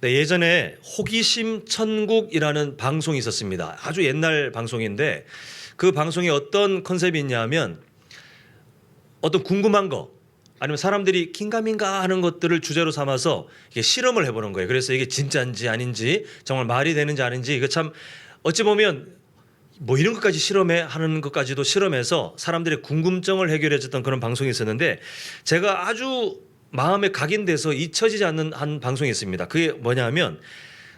네, 예전에 호기심 천국이라는 방송이 있었습니다. 아주 옛날 방송인데 그 방송에 어떤 컨셉이 있냐면 어떤 궁금한 거 아니면 사람들이 긴가민가 하는 것들을 주제로 삼아서 이게 실험을 해보는 거예요. 그래서 이게 진짜인지 아닌지 정말 말이 되는지 아닌지 이거 참 어찌 보면 뭐 이런 것까지 실험해 하는 것까지도 실험해서 사람들의 궁금증을 해결해 줬던 그런 방송이 있었는데 제가 아주 마음에 각인돼서 잊혀지지 않는 한 방송이 있습니다. 그게 뭐냐면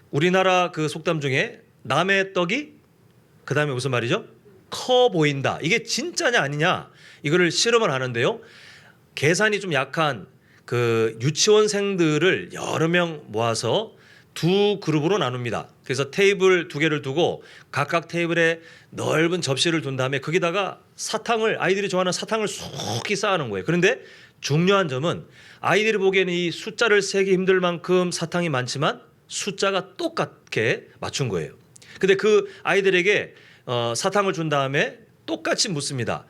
우리나라 그 속담 중에 남의 떡이 그다음에 무슨 말이죠? 커 보인다. 이게 진짜냐 아니냐 이거를 실험을 하는데요. 계산이 좀 약한 그 유치원생들을 여러 명 모아서 두 그룹으로 나눕니다. 그래서 테이블 두 개를 두고 각각 테이블에 넓은 접시를 둔 다음에 거기다가 사탕을 아이들이 좋아하는 사탕을 쏙히 쌓아놓은 거예요. 그런데 중요한 점은 아이들이 보기에는 이 숫자를 세기 힘들 만큼 사탕이 많지만 숫자가 똑같게 맞춘 거예요. 근데 그 아이들에게 사탕을 준 다음에 똑같이 묻습니다.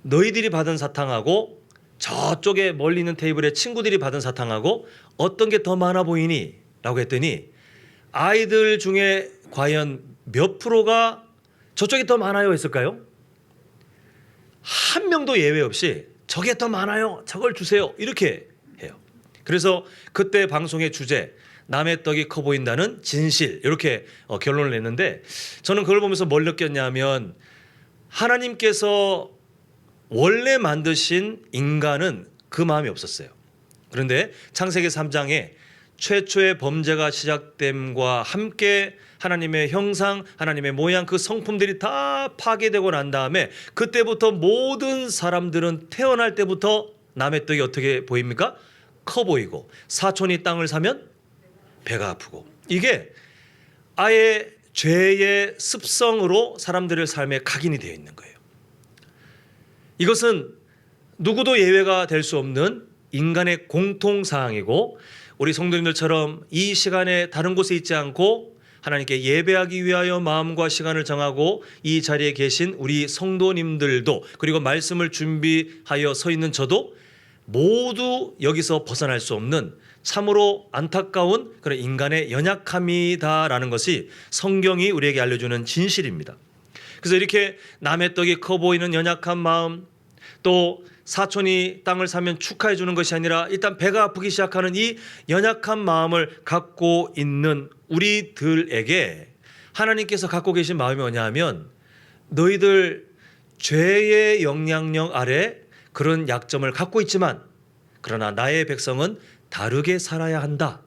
너희들이 받은 사탕하고 저쪽에 멀리 있는 테이블에 친구들이 받은 사탕하고 어떤 게 더 많아 보이니? 라고 했더니 아이들 중에 과연 몇 프로가 저쪽이 더 많아요 했을까요? 한 명도 예외 없이 저게 더 많아요. 저걸 주세요. 이렇게 해요. 그래서 그때 방송의 주제 남의 떡이 커 보인다는 진실 이렇게 결론을 냈는데 저는 그걸 보면서 뭘 느꼈냐면 하나님께서 원래 만드신 인간은 그 마음이 없었어요. 그런데 창세기 3장에 최초의 범죄가 시작됨과 함께 하나님의 형상, 하나님의 모양 그 성품들이 다 파괴되고 난 다음에 그때부터 모든 사람들은 태어날 때부터 남의 떡이 어떻게 보입니까? 커 보이고 사촌이 땅을 사면 배가 아프고 이게 아예 죄의 습성으로 사람들의 삶에 각인이 되어 있는 거예요. 이것은 누구도 예외가 될 수 없는 인간의 공통사항이고 우리 성도님들처럼 이 시간에 다른 곳에 있지 않고 하나님께 예배하기 위하여 마음과 시간을 정하고 이 자리에 계신 우리 성도님들도 그리고 말씀을 준비하여 서 있는 저도 모두 여기서 벗어날 수 없는 참으로 안타까운 그런 인간의 연약함이다라는 것이 성경이 우리에게 알려주는 진실입니다. 그래서 이렇게 남의 떡이 커 보이는 연약한 마음 또 사촌이 땅을 사면 축하해 주는 것이 아니라 일단 배가 아프기 시작하는 이 연약한 마음을 갖고 있는 우리들에게 하나님께서 갖고 계신 마음이 뭐냐면 너희들 죄의 영향력 아래 그런 약점을 갖고 있지만 그러나 나의 백성은 다르게 살아야 한다.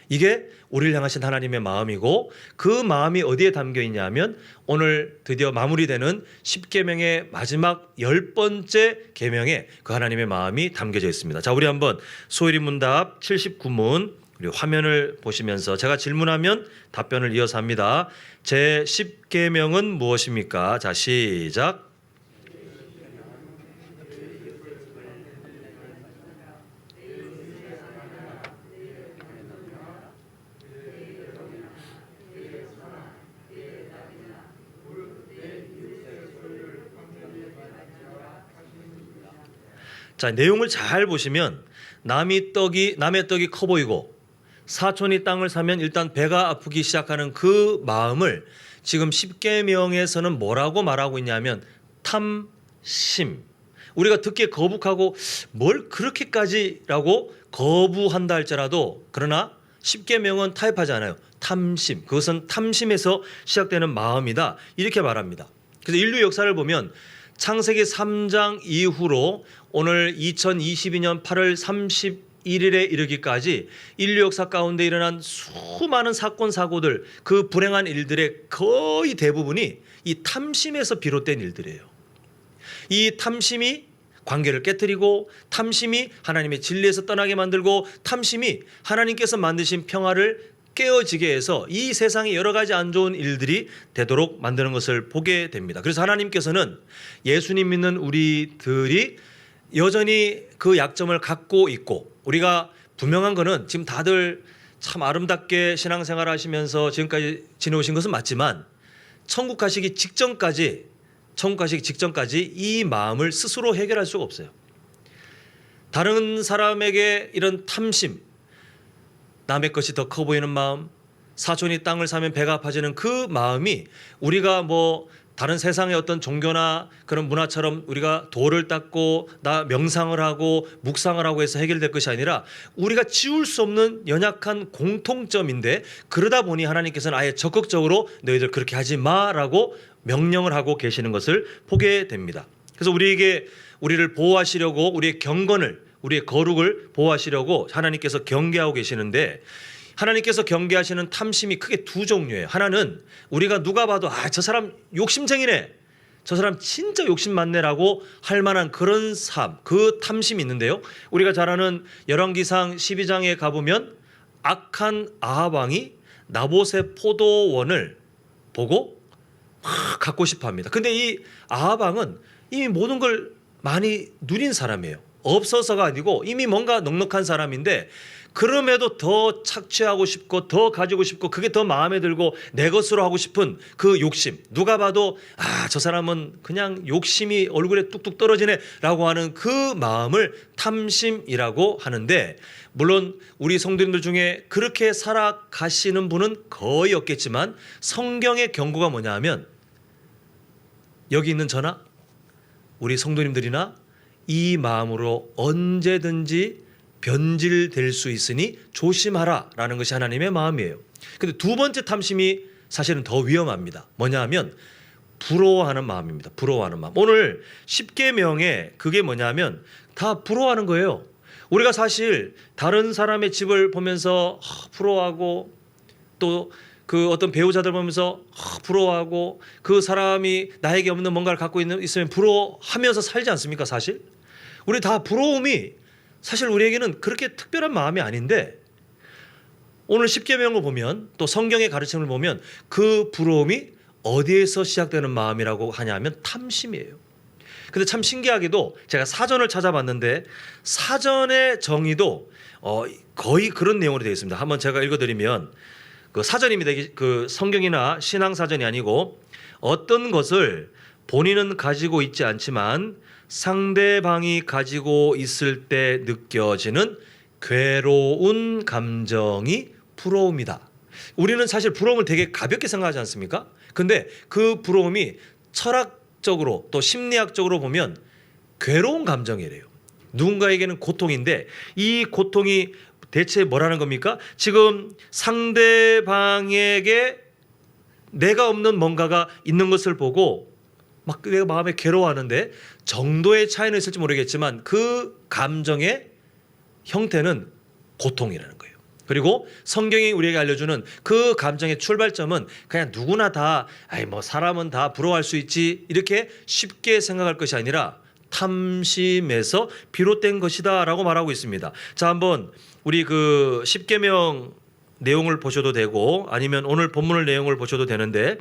이게 우리를 향하신 하나님의 마음이고 그 마음이 어디에 담겨 있냐면 오늘 드디어 마무리되는 10계명의 마지막 10번째 계명에 그 하나님의 마음이 담겨져 있습니다. 자, 우리 한번 소일이 문답 79문 우리 화면을 보시면서 제가 질문하면 답변을 이어서 합니다. 제 10계명은 무엇입니까? 자, 시작. 자, 내용을 잘 보시면 남의 떡이 커 보이고 사촌이 땅을 사면 일단 배가 아프기 시작하는 그 마음을 지금 10계명에서는 뭐라고 말하고 있냐면 탐심. 우리가 듣기에 거북하고 뭘 그렇게까지라고 거부한다 할지라도 그러나 10계명은 타협하지 않아요. 탐심. 그것은 탐심에서 시작되는 마음이다. 이렇게 말합니다. 그래서 인류 역사를 보면 창세기 3장 이후로 오늘 2022년 8월 31일에 이르기까지 인류 역사 가운데 일어난 수많은 사건 사고들 그 불행한 일들의 거의 대부분이 이 탐심에서 비롯된 일들이에요. 이 탐심이 관계를 깨뜨리고 탐심이 하나님의 진리에서 떠나게 만들고 탐심이 하나님께서 만드신 평화를 깨어지게 해서 이 세상에 여러 가지 안 좋은 일들이 되도록 만드는 것을 보게 됩니다. 그래서 하나님께서는 예수님 믿는 우리들이 여전히 그 약점을 갖고 있고 우리가 분명한 거는 지금 다들 참 아름답게 신앙생활 하시면서 지금까지 지내오신 것은 맞지만 천국 가시기 직전까지 이 마음을 스스로 해결할 수가 없어요. 다른 사람에게 이런 탐심 남의 것이 더 커 보이는 마음, 사촌이 땅을 사면 배가 아파지는 그 마음이 우리가 뭐 다른 세상의 어떤 종교나 그런 문화처럼 우리가 돌을 닦고 나 명상을 하고 묵상을 하고 해서 해결될 것이 아니라 우리가 지울 수 없는 연약한 공통점인데, 그러다 보니 하나님께서는 아예 적극적으로 너희들 그렇게 하지 마라고 명령을 하고 계시는 것을 보게 됩니다. 그래서 우리를 보호하시려고, 우리의 경건을, 우리의 거룩을 보호하시려고 하나님께서 경계하고 계시는데, 하나님께서 경계하시는 탐심이 크게 두 종류예요. 하나는 우리가 누가 봐도 저 사람 욕심쟁이네, 저 사람 진짜 욕심 많네라고 할 만한 그런 삶, 그 탐심이 있는데요. 우리가 잘 아는 열왕기상 12장에 가보면 악한 아합 왕이 나봇의 포도원을 보고 막 갖고 싶어 합니다. 근데 이 아합 왕은 이미 모든 걸 많이 누린 사람이에요. 없어서가 아니고 이미 뭔가 넉넉한 사람인데, 그럼에도 더 착취하고 싶고 더 가지고 싶고 그게 더 마음에 들고 내 것으로 하고 싶은 그 욕심, 누가 봐도 저 사람은 그냥 욕심이 얼굴에 뚝뚝 떨어지네 라고 하는 그 마음을 탐심이라고 하는데, 물론 우리 성도님들 중에 그렇게 살아가시는 분은 거의 없겠지만 성경의 경고가 뭐냐 하면, 여기 있는 저나 우리 성도님들이나 이 마음으로 언제든지 변질될 수 있으니 조심하라라는 것이 하나님의 마음이에요. 근데 두 번째 탐심이 사실은 더 위험합니다. 뭐냐 하면 부러워하는 마음입니다. 부러워하는 마음. 오늘 십계명에 그게 뭐냐면 다 부러워하는 거예요. 우리가 사실 다른 사람의 집을 보면서 부러워하고, 또 그 어떤 배우자들 보면서 부러워하고, 그 사람이 나에게 없는 뭔가를 갖고 있으면 부러워하면서 살지 않습니까? 사실 우리 다 부러움이 사실 우리에게는 그렇게 특별한 마음이 아닌데, 오늘 십계명을 보면 또 성경의 가르침을 보면 그 부러움이 어디에서 시작되는 마음이라고 하냐면 탐심이에요. 근데 참 신기하게도 제가 사전을 찾아봤는데 사전의 정의도 거의 그런 내용으로 되어 있습니다. 한번 제가 읽어드리면, 그 사전입니다. 그 성경이나 신앙 사전이 아니고, 어떤 것을 본인은 가지고 있지 않지만 상대방이 가지고 있을 때 느껴지는 괴로운 감정이 부러움이다. 우리는 사실 부러움을 되게 가볍게 생각하지 않습니까? 근데 그 부러움이 철학적으로 또 심리학적으로 보면 괴로운 감정이래요. 누군가에게는 고통인데, 이 고통이 대체 뭐라는 겁니까? 지금 상대방에게 내가 없는 뭔가가 있는 것을 보고 막 내가 마음에 괴로워하는데, 정도의 차이는 있을지 모르겠지만 그 감정의 형태는 고통이라는 거예요. 그리고 성경이 우리에게 알려주는 그 감정의 출발점은 그냥 누구나 다 사람은 다 부러워할 수 있지 이렇게 쉽게 생각할 것이 아니라 탐심에서 비롯된 것이다라고 말하고 있습니다. 자, 한번 우리 그 십계명 내용을 보셔도 되고 아니면 오늘 본문의 내용을 보셔도 되는데,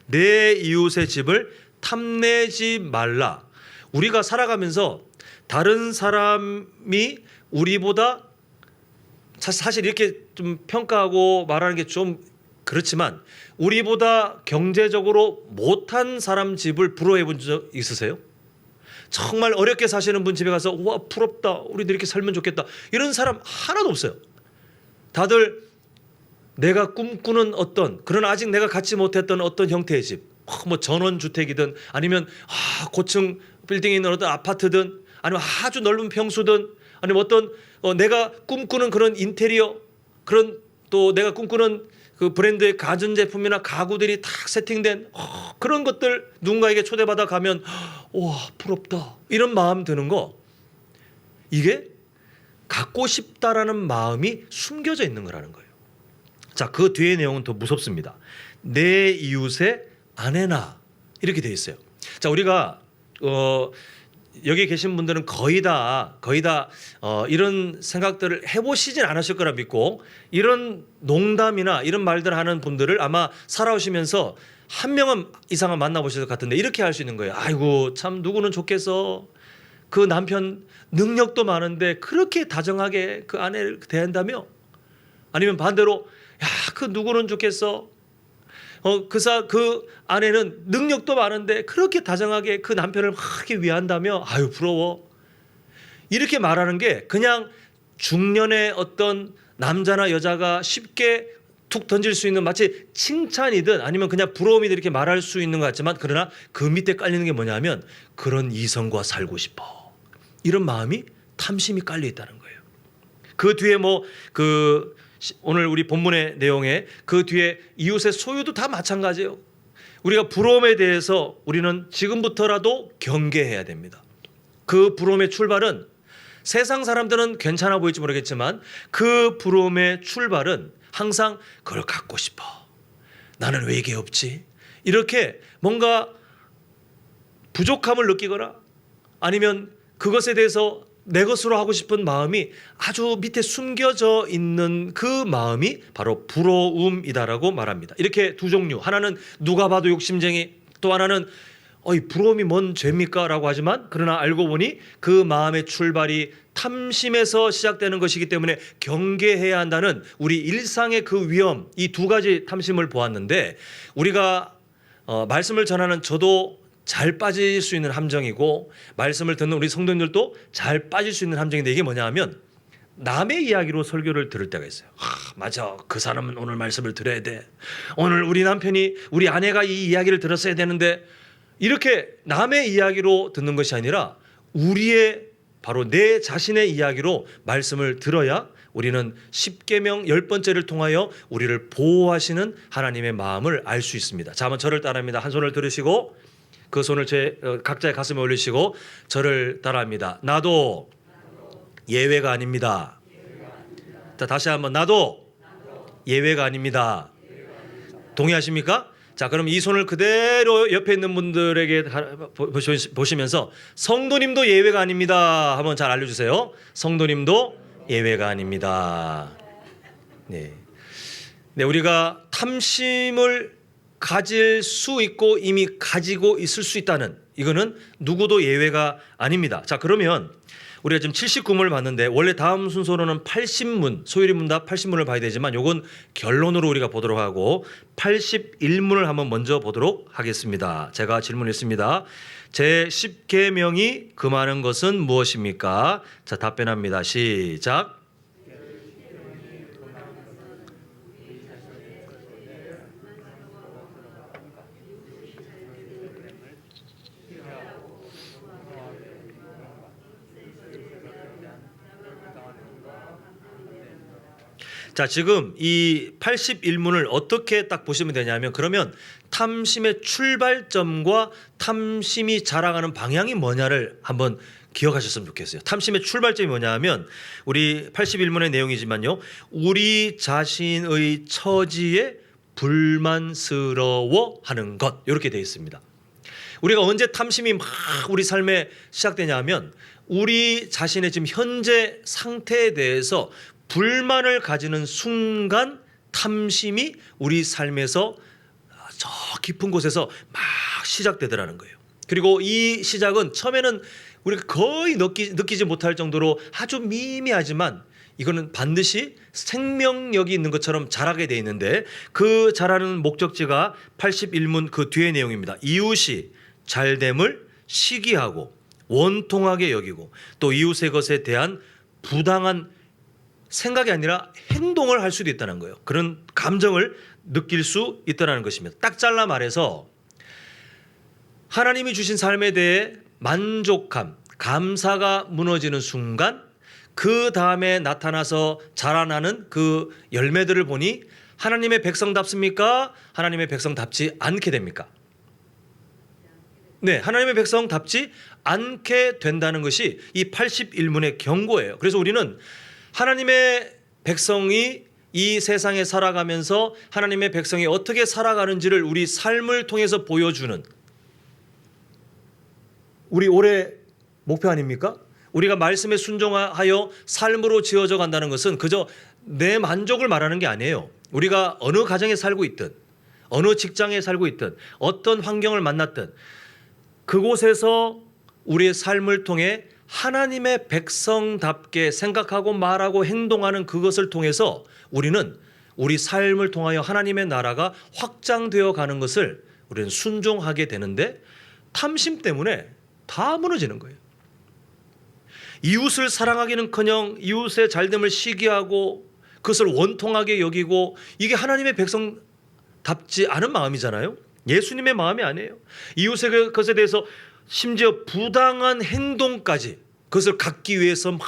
내 이웃의 집을 탐내지 말라. 우리가 살아가면서 다른 사람이 우리보다 사실 이렇게 좀 평가하고 말하는 게 좀 그렇지만, 우리보다 경제적으로 못한 사람 집을 부러워해 본 적 있으세요? 정말 어렵게 사시는 분 집에 가서 와 부럽다, 우리도 이렇게 살면 좋겠다, 이런 사람 하나도 없어요. 다들 내가 꿈꾸는 어떤, 그러나 아직 내가 갖지 못했던 어떤 형태의 집, 뭐 전원주택이든 아니면 고층 빌딩에 있는 어떤 아파트든 아니면 아주 넓은 평수든 아니면 어떤 내가 꿈꾸는 그런 인테리어, 그런 또 내가 꿈꾸는 그 브랜드의 가전제품이나 가구들이 딱 세팅된 그런 것들 누군가에게 초대받아 가면 와 부럽다 이런 마음 드는 거, 이게 갖고 싶다라는 마음이 숨겨져 있는 거라는 거예요. 자, 그 뒤의 내용은 더 무섭습니다. 내 이웃의 아내나 이렇게 돼 있어요. 자, 우리가 여기 계신 분들은 거의 다 이런 생각들을 해보시진 않으실 거라 믿고, 이런 농담이나 이런 말들 하는 분들을 아마 살아오시면서 한 명은 이상은 만나보실 것 같은데 이렇게 할 수 있는 거예요. 아이고 참 누구는 좋겠어, 그 남편 능력도 많은데 그렇게 다정하게 그 아내를 대한다며. 아니면 반대로 야 그 누구는 좋겠어, 그 아내는 능력도 많은데 그렇게 다정하게 그 남편을 막 이렇게 위한다며, 아유 부러워. 이렇게 말하는 게 그냥 중년의 어떤 남자나 여자가 쉽게 툭 던질 수 있는 마치 칭찬이든 아니면 그냥 부러움이든 이렇게 말할 수 있는 것 같지만 그러나 그 밑에 깔리는 게 뭐냐면 그런 이성과 살고 싶어. 이런 마음이 탐심이 깔려 있다는 거예요. 그 뒤에 오늘 우리 본문의 내용에 그 뒤에 이웃의 소유도 다 마찬가지예요. 우리가 부러움에 대해서 우리는 지금부터라도 경계해야 됩니다. 그 부러움의 출발은 세상 사람들은 괜찮아 보일지 모르겠지만 그 부러움의 출발은 항상 그걸 갖고 싶어. 나는 왜 이게 없지? 이렇게 뭔가 부족함을 느끼거나 아니면 그것에 대해서 내 것으로 하고 싶은 마음이 아주 밑에 숨겨져 있는 그 마음이 바로 부러움이다라고 말합니다. 이렇게 두 종류. 하나는 누가 봐도 욕심쟁이, 또 하나는 부러움이 뭔 죄입니까? 라고 하지만 그러나 알고 보니 그 마음의 출발이 탐심에서 시작되는 것이기 때문에 경계해야 한다는 우리 일상의 그 위험, 이 두 가지 탐심을 보았는데 우리가 말씀을 전하는 저도 잘 빠질 수 있는 함정이고 말씀을 듣는 우리 성도님들도 잘 빠질 수 있는 함정인데 이게 뭐냐 하면 남의 이야기로 설교를 들을 때가 있어요. 맞아. 그 사람은 오늘 말씀을 들어야 돼. 오늘 우리 남편이 우리 아내가 이 이야기를 들었어야 되는데 이렇게 남의 이야기로 듣는 것이 아니라 우리의 바로 내 자신의 이야기로 말씀을 들어야 우리는 십계명 10번째를 통하여 우리를 보호하시는 하나님의 마음을 알 수 있습니다. 자, 한번 저를 따라합니다. 한 손을 들으시고 그 손을 각자의 가슴에 올리시고 저를 따라합니다. 나도 예외가 아닙니다. 자, 다시 한번 나도 예외가 아닙니다. 동의하십니까? 자, 그럼 이 손을 그대로 옆에 있는 분들에게 보시면서 성도님도 예외가 아닙니다. 한번 잘 알려주세요. 성도님도 예외가 아닙니다. 네, 우리가 탐심을 가질 수 있고 이미 가지고 있을 수 있다는 이거는 누구도 예외가 아닙니다. 자, 그러면 우리가 지금 79문을 봤는데 원래 다음 순서로는 80문, 소유리문답 80문을 봐야 되지만 요건 결론으로 우리가 보도록 하고 81문을 한번 먼저 보도록 하겠습니다. 제가 질문했습니다. 제 10계명이 금하는 것은 무엇입니까? 자, 답변합니다. 시작. 자, 지금 이 81문을 어떻게 딱 보시면 되냐면 그러면 탐심의 출발점과 탐심이 자라가는 방향이 뭐냐를 한번 기억하셨으면 좋겠어요. 탐심의 출발점이 뭐냐 하면 우리 81문의 내용이지만요. 우리 자신의 처지에 불만스러워하는 것 이렇게 되어 있습니다. 우리가 언제 탐심이 막 우리 삶에 시작되냐 하면 우리 자신의 지금 현재 상태에 대해서 불만을 가지는 순간 탐심이 우리 삶에서 저 깊은 곳에서 막 시작되더라는 거예요. 그리고 이 시작은 처음에는 우리가 거의 느끼지 못할 정도로 아주 미미하지만 이거는 반드시 생명력이 있는 것처럼 자라게 돼 있는데 그 자라는 목적지가 81문 그 뒤의 내용입니다. 이웃이 잘됨을 시기하고 원통하게 여기고 또 이웃의 것에 대한 부당한 생각이 아니라 행동을 할 수도 있다는 거예요. 그런 감정을 느낄 수 있다는 것입니다. 딱 잘라 말해서 하나님이 주신 삶에 대해 만족감, 감사가 무너지는 순간 그 다음에 나타나서 자라나는 그 열매들을 보니 하나님의 백성답습니까? 하나님의 백성답지 않게 됩니까? 네, 하나님의 백성답지 않게 된다는 것이 이 81문의 경고예요. 그래서 우리는 하나님의 백성이 이 세상에 살아가면서 하나님의 백성이 어떻게 살아가는지를 우리 삶을 통해서 보여주는 우리 올해 목표 아닙니까? 우리가 말씀에 순종하여 삶으로 지어져 간다는 것은 그저 내 만족을 말하는 게 아니에요. 우리가 어느 가정에 살고 있든 어느 직장에 살고 있든 어떤 환경을 만났든 그곳에서 우리의 삶을 통해 하나님의 백성답게 생각하고 말하고 행동하는 그것을 통해서 우리는 우리 삶을 통하여 하나님의 나라가 확장되어 가는 것을 우리는 순종하게 되는데 탐심 때문에 다 무너지는 거예요. 이웃을 사랑하기는커녕 이웃의 잘됨을 시기하고 그것을 원통하게 여기고 이게 하나님의 백성답지 않은 마음이잖아요. 예수님의 마음이 아니에요. 이웃의 것에 대해서 심지어 부당한 행동까지 그것을 갖기 위해서 막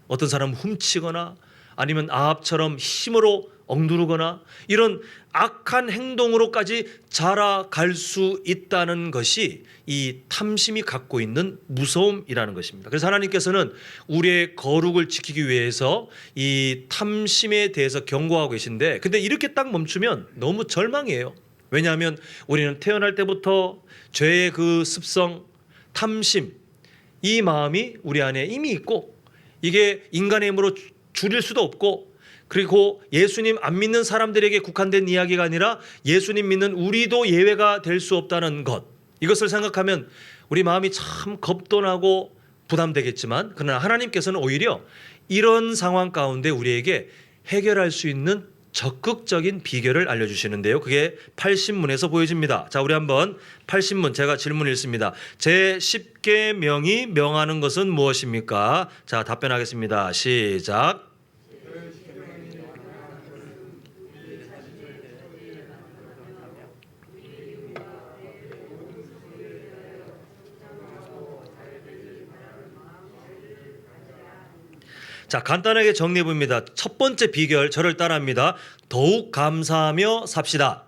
어떤 사람은 훔치거나 아니면 아합처럼 힘으로 억누르거나 이런 악한 행동으로까지 자라갈 수 있다는 것이 이 탐심이 갖고 있는 무서움이라는 것입니다. 그래서 하나님께서는 우리의 거룩을 지키기 위해서 이 탐심에 대해서 경고하고 계신데, 근데 이렇게 딱 멈추면 너무 절망이에요. 왜냐하면 우리는 태어날 때부터 죄의 그 습성, 탐심, 이 마음이 우리 안에 이미 있고 이게 인간의 힘으로 줄일 수도 없고, 그리고 예수님 안 믿는 사람들에게 국한된 이야기가 아니라 예수님 믿는 우리도 예외가 될 수 없다는 것, 이것을 생각하면 우리 마음이 참 겁도 나고 부담되겠지만, 그러나 하나님께서는 오히려 이런 상황 가운데 우리에게 해결할 수 있는 적극적인 비결을 알려주시는데요. 그게 80문에서 보여집니다. 자, 우리 한번 80문 제가 질문 읽습니다. 제 10계명이 명하는 것은 무엇입니까? 자, 답변하겠습니다. 시작. 자, 간단하게 정리해 봅니다. 첫 번째 비결, 저를 따라합니다. 더욱 감사하며 삽시다.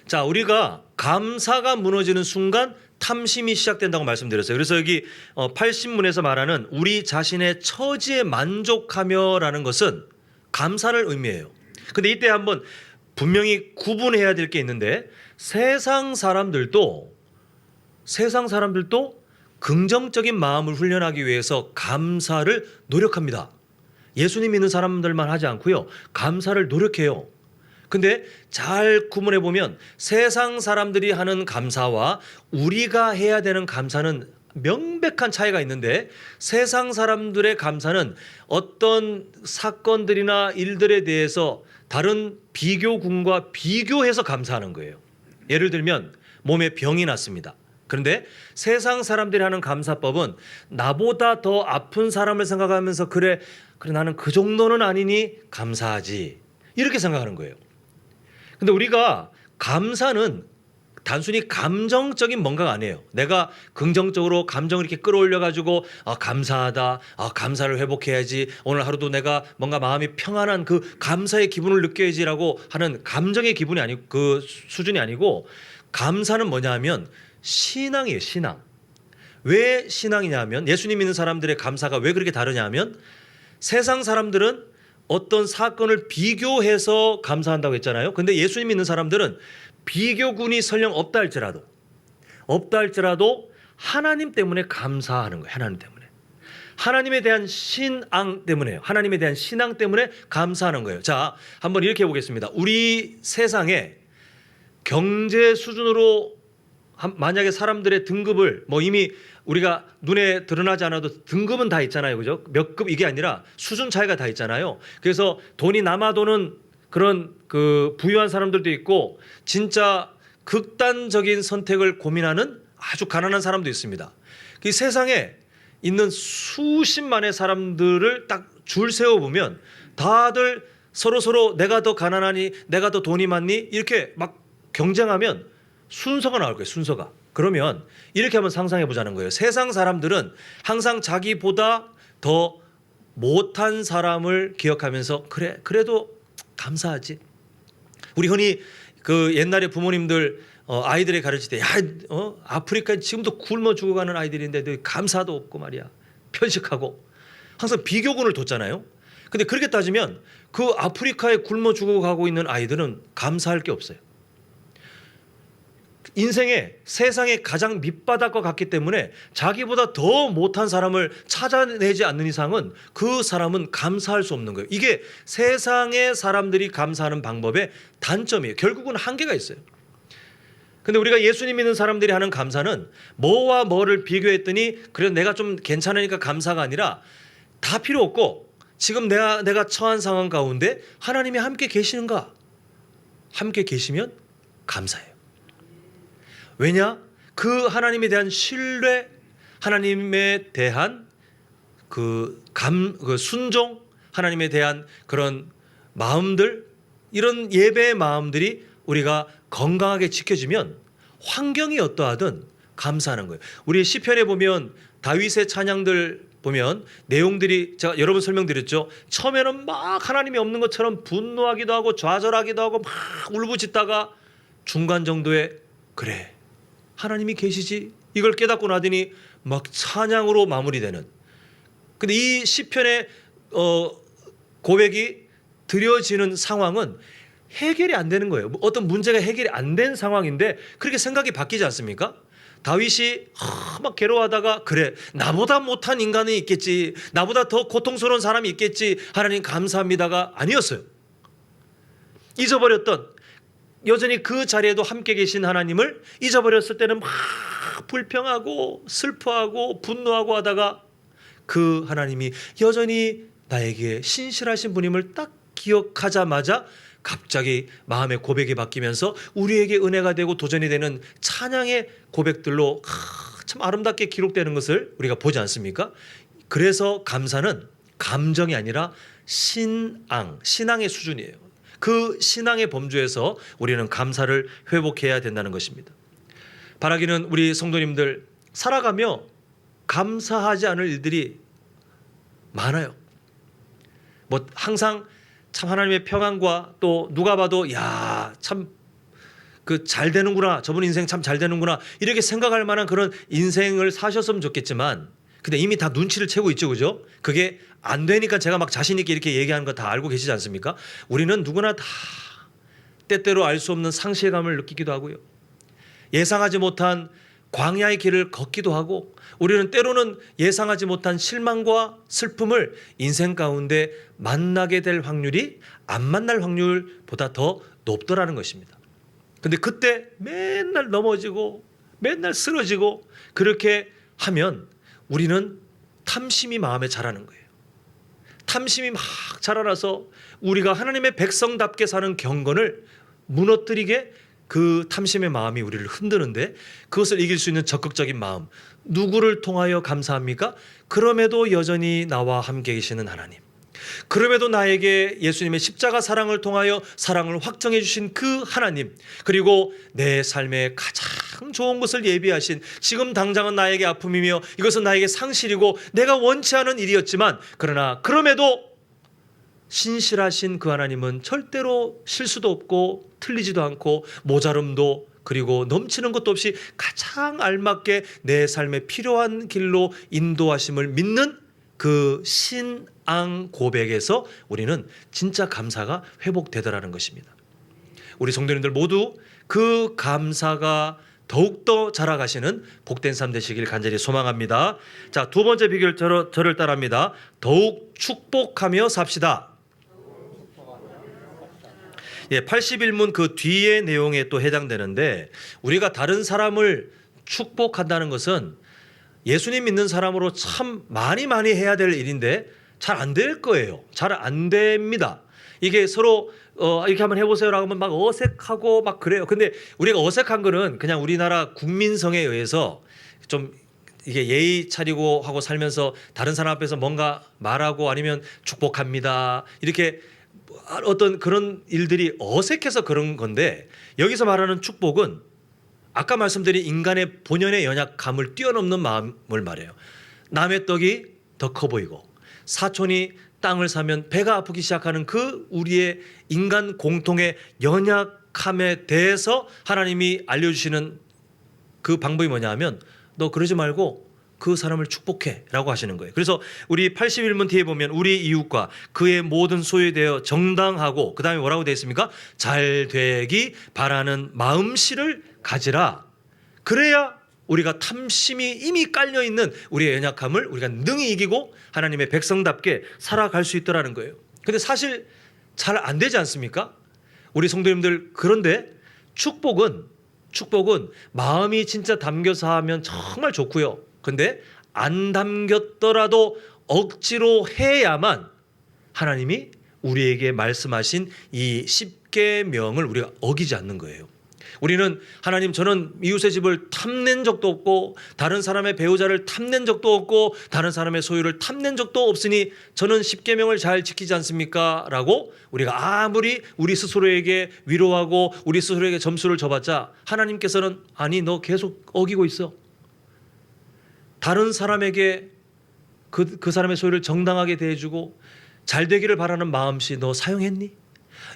자, 우리가 감사가 무너지는 순간 탐심이 시작된다고 말씀드렸어요. 그래서 여기 80문에서 말하는 우리 자신의 처지에 만족하며라는 것은 감사를 의미해요. 근데 이때 한번 분명히 구분해야 될 게 있는데, 세상 사람들도 긍정적인 마음을 훈련하기 위해서 감사를 노력합니다. 예수님 믿는 사람들만 하지 않고요, 감사를 노력해요. 근데 잘 구분해 보면 세상 사람들이 하는 감사와 우리가 해야 되는 감사는 명백한 차이가 있는데, 세상 사람들의 감사는 어떤 사건들이나 일들에 대해서 다른 비교군과 비교해서 감사하는 거예요. 예를 들면 몸에 병이 났습니다. 그런데 세상 사람들이 하는 감사법은 나보다 더 아픈 사람을 생각하면서 그래 나는 그 정도는 아니니 감사하지, 이렇게 생각하는 거예요. 근데 우리가 감사는 단순히 감정적인 뭔가가 아니에요. 내가 긍정적으로 감정을 이렇게 끌어올려 가지고 감사하다, 감사를 회복해야지, 오늘 하루도 내가 뭔가 마음이 평안한 그 감사의 기분을 느껴야지라고 하는 감정의 기분이 아니고, 그 수준이 아니고, 감사는 뭐냐 하면 신앙이에요. 신앙. 왜 신앙이냐 하면, 예수님 믿는 사람들의 감사가 왜 그렇게 다르냐 하면, 세상 사람들은 어떤 사건을 비교해서 감사한다고 했잖아요. 근데 예수님 믿는 사람들은 비교군이 설령 없다 할지라도 하나님 때문에 감사하는 거예요. 하나님 때문에. 하나님에 대한 신앙 때문에요. 하나님에 대한 신앙 때문에 감사하는 거예요. 자, 한번 이렇게 해보겠습니다. 우리 세상에 경제 수준으로 만약에 사람들의 등급을 이미 우리가 눈에 드러나지 않아도 등급은 다 있잖아요. 그죠? 몇 급 이게 아니라 수준 차이가 다 있잖아요. 그래서 돈이 남아도는 그런 그 부유한 사람들도 있고, 진짜 극단적인 선택을 고민하는 아주 가난한 사람도 있습니다. 이 세상에 있는 수십만의 사람들을 딱 줄 세워 보면 다들 서로 내가 더 가난하니, 내가 더 돈이 많니, 이렇게 막 경쟁하면 순서가 나올 거예요. 순서가. 그러면 이렇게 한번 상상해 보자는 거예요. 세상 사람들은 항상 자기보다 더 못한 사람을 기억하면서 그래도 감사하지. 우리 흔히 그 옛날에 부모님들 아이들에 가르칠 때, 아프리카에 지금도 굶어 죽어가는 아이들인데 너 감사도 없고 말이야, 편식하고, 항상 비교군을 뒀잖아요. 근데 그렇게 따지면 그 아프리카에 굶어 죽어가고 있는 아이들은 감사할 게 없어요. 인생에 세상에 가장 밑바닥과 같기 때문에 자기보다 더 못한 사람을 찾아내지 않는 이상은 그 사람은 감사할 수 없는 거예요. 이게 세상의 사람들이 감사하는 방법의 단점이에요. 결국은 한계가 있어요. 근데 우리가 예수님 믿는 사람들이 하는 감사는 뭐와 뭐를 비교했더니 그래도 내가 좀 괜찮으니까 감사가 아니라, 다 필요 없고 지금 내가 처한 상황 가운데 하나님이 함께 계시는가? 함께 계시면 감사해요. 왜냐? 그 하나님에 대한 신뢰, 하나님에 대한 그 순종, 하나님에 대한 그런 마음들, 이런 예배의 마음들이 우리가 건강하게 지켜지면 환경이 어떠하든 감사하는 거예요. 우리 시편에 보면 다윗의 찬양들 보면 내용들이 제가 여러 번 설명드렸죠. 처음에는 막 하나님이 없는 것처럼 분노하기도 하고 좌절하기도 하고 막 울부짖다가 중간 정도에 그래 하나님이 계시지 이걸 깨닫고 나더니 막 찬양으로 마무리되는. 근데 이 시편의 고백이 드려지는 상황은 해결이 안 되는 거예요. 어떤 문제가 해결이 안 된 상황인데 그렇게 생각이 바뀌지 않습니까? 다윗이 막 괴로워하다가 그래 나보다 못한 인간이 있겠지, 나보다 더 고통스러운 사람이 있겠지, 하나님 감사합니다가 아니었어요. 잊어버렸던, 여전히 그 자리에도 함께 계신 하나님을 잊어버렸을 때는 막 불평하고 슬퍼하고 분노하고 하다가 그 하나님이 여전히 나에게 신실하신 분임을 딱 기억하자마자 갑자기 마음의 고백이 바뀌면서 우리에게 은혜가 되고 도전이 되는 찬양의 고백들로 참 아름답게 기록되는 것을 우리가 보지 않습니까? 그래서 감사는 감정이 아니라 신앙의 수준이에요. 그 신앙의 범주에서 우리는 감사를 회복해야 된다는 것입니다. 바라기는 우리 성도님들 살아가며 감사하지 않을 일들이 많아요. 뭐 항상 참 하나님의 평안과 또 누가 봐도 야 참 그 잘 되는구나, 저분 인생 참 잘 되는구나 이렇게 생각할 만한 그런 인생을 사셨으면 좋겠지만 근데 이미 다 눈치를 채고 있죠, 그죠? 그게 안 되니까 제가 막 자신 있게 이렇게 얘기하는 거 다 알고 계시지 않습니까? 우리는 누구나 다 때때로 알 수 없는 상실감을 느끼기도 하고요, 예상하지 못한 광야의 길을 걷기도 하고, 우리는 때로는 예상하지 못한 실망과 슬픔을 인생 가운데 만나게 될 확률이 안 만날 확률보다 더 높더라는 것입니다. 근데 그때 맨날 넘어지고 맨날 쓰러지고 그렇게 하면 우리는 탐심이 마음에 자라는 거예요. 탐심이 막 자라나서 우리가 하나님의 백성답게 사는 경건을 무너뜨리게 그 탐심의 마음이 우리를 흔드는데, 그것을 이길 수 있는 적극적인 마음, 누구를 통하여 감사합니까? 그럼에도 여전히 나와 함께 계시는 하나님, 그럼에도 나에게 예수님의 십자가 사랑을 통하여 사랑을 확정해 주신 그 하나님, 그리고 내 삶에 가장 좋은 것을 예비하신, 지금 당장은 나에게 아픔이며 이것은 나에게 상실이고 내가 원치 않은 일이었지만 그러나 그럼에도 신실하신 그 하나님은 절대로 실수도 없고 틀리지도 않고 모자름도 그리고 넘치는 것도 없이 가장 알맞게 내 삶에 필요한 길로 인도하심을 믿는 그 신앙 고백에서 우리는 진짜 감사가 회복되더라는 것입니다. 우리 성도님들 모두 그 감사가 더욱더 자라가시는 복된 삶 되시길 간절히 소망합니다. 자, 두 번째 비결 저를 따라합니다. 더욱 축복하며 삽시다. 81문 그 뒤의 내용에 또 해당되는데, 우리가 다른 사람을 축복한다는 것은 예수님 믿는 사람으로 참 많이 해야 될 일인데 잘 안 될 거예요. 잘 안 됩니다. 이게 서로 이렇게 한번 해보세요라고 하면 막 어색하고 막 그래요. 근데 우리가 어색한 거는 그냥 우리나라 국민성에 의해서 좀 이게 예의 차리고 하고 살면서 다른 사람 앞에서 뭔가 말하고 아니면 축복합니다 이렇게 어떤 그런 일들이 어색해서 그런 건데, 여기서 말하는 축복은 아까 말씀드린 인간의 본연의 연약함을 뛰어넘는 마음을 말해요. 남의 떡이 더 커 보이고 사촌이 땅을 사면 배가 아프기 시작하는 그 우리의 인간 공통의 연약함에 대해서 하나님이 알려주시는 그 방법이 뭐냐 하면 너 그러지 말고 그 사람을 축복해 라고 하시는 거예요. 그래서 우리 81문 뒤에 보면 우리 이웃과 그의 모든 소유에 대하여 정당하고 그 다음에 뭐라고 되어 있습니까? 잘 되기 바라는 마음씨를 가지라. 그래야 우리가 탐심이 이미 깔려있는 우리의 연약함을 우리가 능히 이기고 하나님의 백성답게 살아갈 수 있더라는 거예요. 근데 사실 잘 안 되지 않습니까? 우리 성도님들, 그런데 축복은 마음이 진짜 담겨서 하면 정말 좋고요. 근데 안 담겼더라도 억지로 해야만 하나님이 우리에게 말씀하신 이 10계명을 우리가 어기지 않는 거예요. 우리는 하나님, 저는 이웃의 집을 탐낸 적도 없고 다른 사람의 배우자를 탐낸 적도 없고 다른 사람의 소유를 탐낸 적도 없으니 저는 십계명을 잘 지키지 않습니까? 라고 우리가 아무리 우리 스스로에게 위로하고 우리 스스로에게 점수를 줘봤자 하나님께서는 아니, 너 계속 어기고 있어. 다른 사람에게 그 사람의 소유를 정당하게 대해주고 잘 되기를 바라는 마음씨 너 사용했니?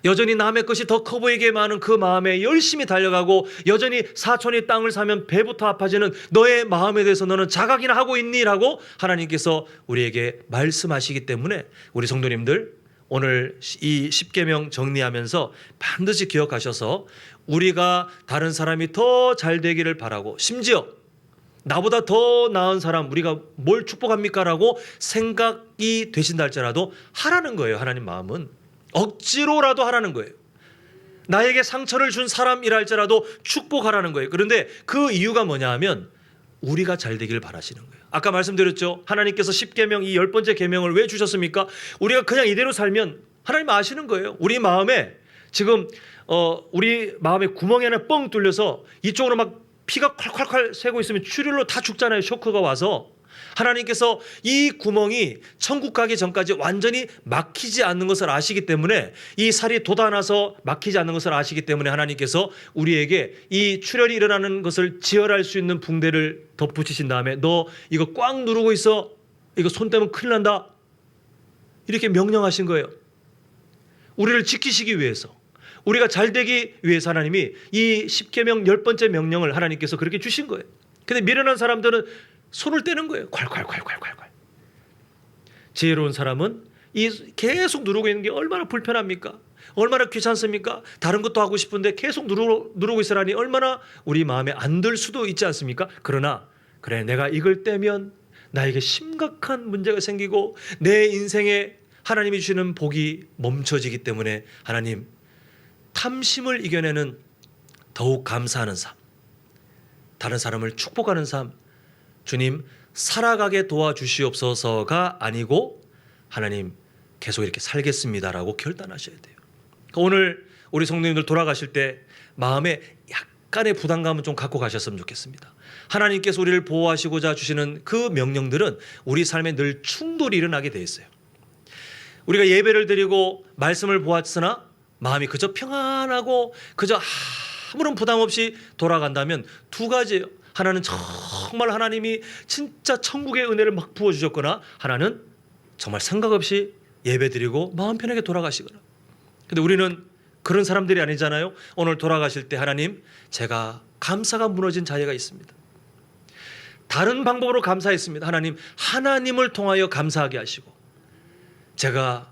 여전히 남의 것이 더 커 보이게 많은 그 마음에 열심히 달려가고 여전히 사촌이 땅을 사면 배부터 아파지는 너의 마음에 대해서 너는 자각이나 하고 있니? 라고 하나님께서 우리에게 말씀하시기 때문에 우리 성도님들 오늘 이 십계명 정리하면서 반드시 기억하셔서 우리가 다른 사람이 더 잘 되기를 바라고 심지어 나보다 더 나은 사람 우리가 뭘 축복합니까? 라고 생각이 되신다 할지라도 하라는 거예요. 하나님 마음은 억지로라도 하라는 거예요. 나에게 상처를 준 사람이라 할지라도 축복하라는 거예요. 그런데 그 이유가 뭐냐 하면 우리가 잘 되길 바라시는 거예요. 아까 말씀드렸죠. 하나님께서 십계명 이 10번째 계명을 왜 주셨습니까? 우리가 그냥 이대로 살면 하나님 아시는 거예요. 우리 마음에 지금 우리 마음의 구멍이 하나 뻥 뚫려서 이쪽으로 막 피가 콸콸콸 새고 있으면 출혈로 다 죽잖아요. 쇼크가 와서. 하나님께서 이 구멍이 천국 가기 전까지 완전히 막히지 않는 것을 아시기 때문에 이 살이 돋아나서 막히지 않는 것을 아시기 때문에 하나님께서 우리에게 이 출혈이 일어나는 것을 지혈할 수 있는 붕대를 덧붙이신 다음에 너 이거 꽉 누르고 있어. 이거 손 떼면 큰일 난다. 이렇게 명령하신 거예요. 우리를 지키시기 위해서. 우리가 잘 되기 위해서 하나님이 이 십계명 10번째 명령을 하나님께서 그렇게 주신 거예요. 근데 미련한 사람들은 손을 떼는 거예요. 콸콸콸콸콸콸. 지혜로운 사람은 계속 누르고 있는 게 얼마나 불편합니까? 얼마나 귀찮습니까? 다른 것도 하고 싶은데 계속 누르고 있으라니 얼마나 우리 마음에 안 들 수도 있지 않습니까? 그러나 그래, 내가 이걸 떼면 나에게 심각한 문제가 생기고 내 인생에 하나님이 주시는 복이 멈춰지기 때문에 하나님, 탐심을 이겨내는 더욱 감사하는 삶, 다른 사람을 축복하는 삶, 주님 살아가게 도와주시옵소서가 아니고 하나님 계속 이렇게 살겠습니다라고 결단하셔야 돼요. 오늘 우리 성도님들 돌아가실 때 마음에 약간의 부담감은 좀 갖고 가셨으면 좋겠습니다. 하나님께서 우리를 보호하시고자 주시는 그 명령들은 우리 삶에 늘 충돌이 일어나게 돼 있어요. 우리가 예배를 드리고 말씀을 보았으나 마음이 그저 평안하고 그저 아무런 부담 없이 돌아간다면 두 가지예요. 하나는 정말 하나님이 진짜 천국의 은혜를 막 부어주셨거나 하나는 정말 생각 없이 예배드리고 마음 편하게 돌아가시거나. 근데 우리는 그런 사람들이 아니잖아요. 오늘 돌아가실 때 하나님, 제가 감사가 무너진 자리가 있습니다. 다른 방법으로 감사했습니다. 하나님, 하나님을 통하여 감사하게 하시고 제가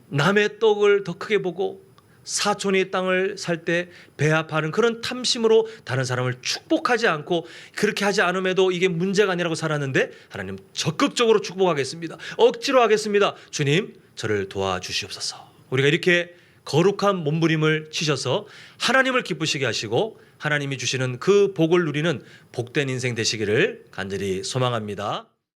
남의 떡을 더 크게 보고 사촌이 땅을 살 때 배합하는 그런 탐심으로 다른 사람을 축복하지 않고 그렇게 하지 않음에도 이게 문제가 아니라고 살았는데 하나님 적극적으로 축복하겠습니다. 억지로 하겠습니다. 주님 저를 도와주시옵소서. 우리가 이렇게 거룩한 몸부림을 치셔서 하나님을 기쁘시게 하시고 하나님이 주시는 그 복을 누리는 복된 인생 되시기를 간절히 소망합니다.